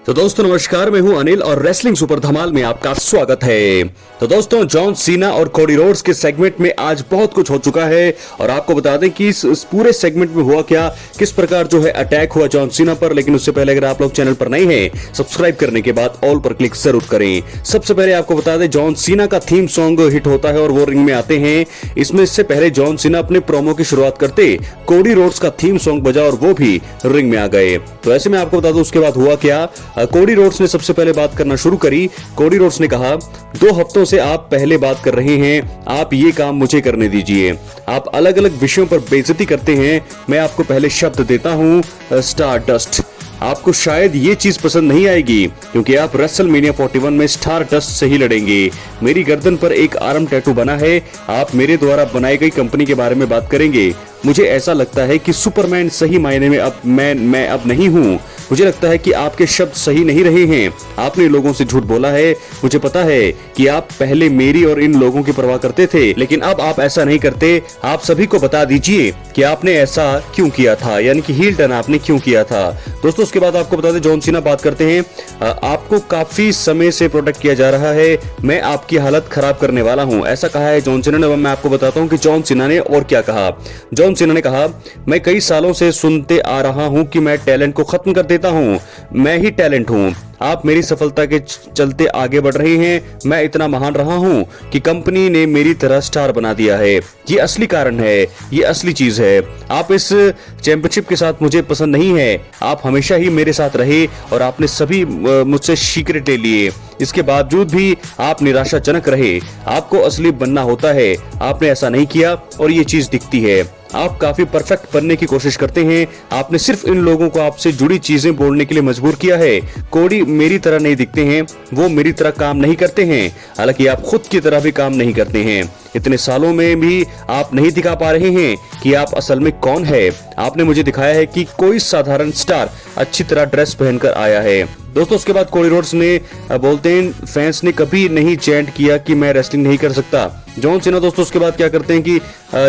तो दोस्तों नमस्कार, मैं हूं अनिल और रेसलिंग सुपर धमाल में आपका स्वागत है। तो दोस्तों जॉन सीना और कोडी रोड्स के सेगमेंट में आज बहुत कुछ हो चुका है और आपको बता दें कि इस पूरे सेगमेंट में हुआ क्या, किस प्रकार जो है अटैक हुआ जॉन सीना पर। लेकिन उससे पहले अगर आप लोग चैनल पर नए हैं, सब्सक्राइब करने के बाद ऑल पर क्लिक जरूर करें। सबसे पहले आपको बता दें जॉन सीना का थीम सॉन्ग हिट होता है और वो रिंग में आते हैं। इससे पहले जॉन सीना अपने प्रोमो की शुरुआत करते कोडी रोड्स का थीम सॉन्ग बजा और वो भी रिंग में आ गए। तो ऐसे में आपको बता दूं उसके बाद हुआ क्या। कोडी रोड्स ने सबसे पहले बात करना शुरू करी। कोडी रोड्स ने कहा, 2 हफ्तों से आप पहले बात कर रहे हैं, आप ये काम मुझे करने दीजिए। आप अलग अलग विषयों पर बेइज्जती करते हैं। मैं आपको पहले शब्द देता हूं, स्टार डस्ट। आपको शायद ये चीज पसंद नहीं आएगी क्योंकि आप रेसलमेनिया 41 में स्टार डस्ट से ही लड़ेंगे। मेरी गर्दन पर एक आर्म टैटू बना है। आप मेरे द्वारा बनाई गई कंपनी के बारे में बात करेंगे। मुझे ऐसा लगता है कि सुपरमैन सही मायने में अब मैं अब नहीं हूँ। मुझे लगता है कि आपके शब्द सही नहीं रहे हैं। आपने लोगों से झूठ बोला है। मुझे पता है कि आप पहले मेरी और इन लोगों की परवाह करते थे, लेकिन अब आप ऐसा नहीं करते। आप सभी को बता दीजिए कि आपने ऐसा क्यों किया था, यानी कि हील टर्न आपने क्यों किया था। दोस्तों उसके बाद आपको बता दें जॉन सीना बात करते हैं, आपको काफी समय से प्रोटेक्ट किया जा रहा है। मैं आपकी हालत खराब करने वाला हूं, ऐसा कहा है जॉन सीना ने। मैं आपको बताता हूं कि जॉन सीना ने और क्या कहा। जॉन सीना ने कहा, मैं कई सालों से सुनते आ रहा हूं कि मैं टैलेंट को खत्म कर देता हूं। मैं ही टैलेंट हूं। आप मेरी सफलता के चलते आगे बढ़ रहे हैं। मैं इतना महान रहा हूं कि कंपनी ने मेरी तरह स्टार बना दिया है। ये असली कारण है, ये असली चीज है। आप इस चैंपियनशिप के साथ मुझे पसंद नहीं है। आप हमेशा ही मेरे साथ रहे और आपने सभी मुझसे सीक्रेट ले लिए। इसके बावजूद भी आप निराशाजनक रहे। आपको असली बनना होता है, आपने ऐसा नहीं किया और ये चीज दिखती है। आप काफी परफेक्ट बनने की कोशिश करते हैं। आपने सिर्फ इन लोगों को आपसे जुड़ी चीजें बोलने के लिए मजबूर किया है। कोडी मेरी तरह नहीं दिखते हैं, वो मेरी तरह काम नहीं करते हैं। हालांकि आप खुद की तरह भी काम नहीं करते हैं। इतने सालों में भी आप नहीं दिखा पा रहे हैं कि आप असल में कौन है। आपने मुझे दिखाया है कि कोई साधारण स्टार अच्छी तरह ड्रेस पहनकर आया है। दोस्तों उसके बाद कोडी रोड्स ने बोलते हैं, फैंस ने कभी नहीं चैंट किया कि मैं रेसलिंग नहीं कर सकता। जॉन सीना दोस्तों उसके बाद क्या करते हैं कि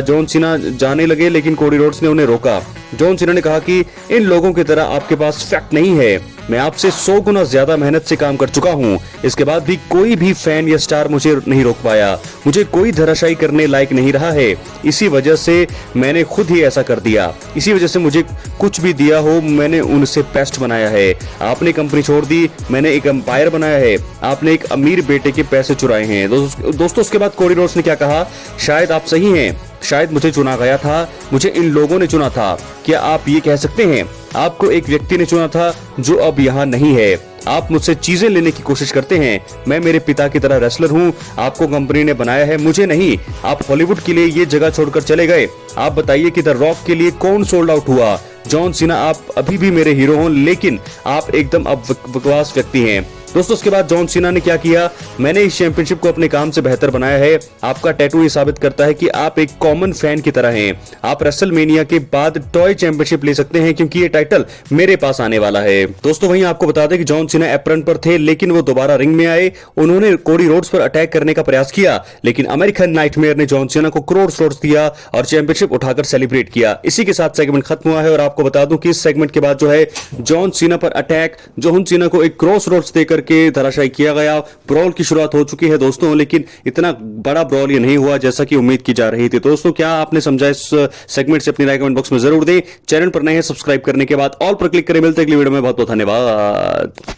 जॉन सीना जाने लगे, लेकिन कोडी रोड्स ने उन्हें रोका। जॉन सीना ने कहा कि इन लोगों की तरह आपके पास फैक्ट नहीं है। मैं आपसे 100 गुना ज्यादा मेहनत से काम कर चुका हूँ। इसके बाद भी कोई भी फैन या स्टार मुझे नहीं रोक पाया। मुझे कोई धराशायी करने लायक नहीं रहा है। इसी वजह से मैंने खुद ही ऐसा कर दिया। इसी वजह से मुझे कुछ भी दिया हो, मैंने उनसे पेस्ट बनाया है। आपने कंपनी छोड़ दी, मैंने एक एम्पायर बनाया है। आपने एक अमीर बेटे के पैसे चुराए हैं। दोस्तों उसके बाद कोडी रोड्स ने क्या कहा, शायद आप सही हैं। शायद मुझे चुना गया था, मुझे इन लोगों ने चुना था। क्या आप ये कह सकते हैं, आपको एक व्यक्ति ने चुना था जो अब यहाँ नहीं है। आप मुझसे चीजें लेने की कोशिश करते हैं। मैं मेरे पिता की तरह रेसलर हूँ। आपको कंपनी ने बनाया है, मुझे नहीं। आप हॉलीवुड के लिए ये जगह छोड़कर चले गए। आप बताइए कि द रॉक के लिए कौन सोल्ड आउट हुआ। जॉन सीना आप अभी भी मेरे हीरो हो, लेकिन आप एकदम अब बकवास व्यक्ति हैं। दोस्तों उसके बाद जॉन सीना ने क्या किया, मैंने इस चैंपियनशिप को अपने काम से बेहतर बनाया है। आपका टैटू ये साबित करता है कि आप एक कॉमन फैन की तरह हैं। आप रेसलमेनिया के बाद टॉय चैंपियनशिप ले सकते हैं क्योंकि ये टाइटल मेरे पास आने वाला है। दोस्तों वहीं आपको बता दें कि जॉन सीना एप्रन पर थे, लेकिन वो दोबारा रिंग में आए। उन्होंने कोडी रोड्स पर अटैक करने का प्रयास किया, लेकिन अमेरिकन नाइटमेयर ने जॉन सीना को क्रोड्स दिया और चैंपियनशिप उठाकर सेलिब्रेट किया। इसी के साथ सेगमेंट खत्म हुआ है और आपको बता दूं कि इस सेगमेंट के बाद जो है जॉन सीना पर अटैक, जॉन सीना को एक क्रॉस रोड्स देकर के धराशायी किया गया। ब्रॉल की शुरुआत हो चुकी है दोस्तों, लेकिन इतना बड़ा ब्रॉल ये नहीं हुआ जैसा कि उम्मीद की जा रही थी। दोस्तों क्या आपने समझा इस सेगमेंट से, अपनी राय कमेंट बॉक्स में जरूर दें। चैनल पर नए हैं, सब्सक्राइब करने के बाद ऑल पर क्लिक करें। मिलते हैं अगली वीडियो में। बहुत बहुत धन्यवाद।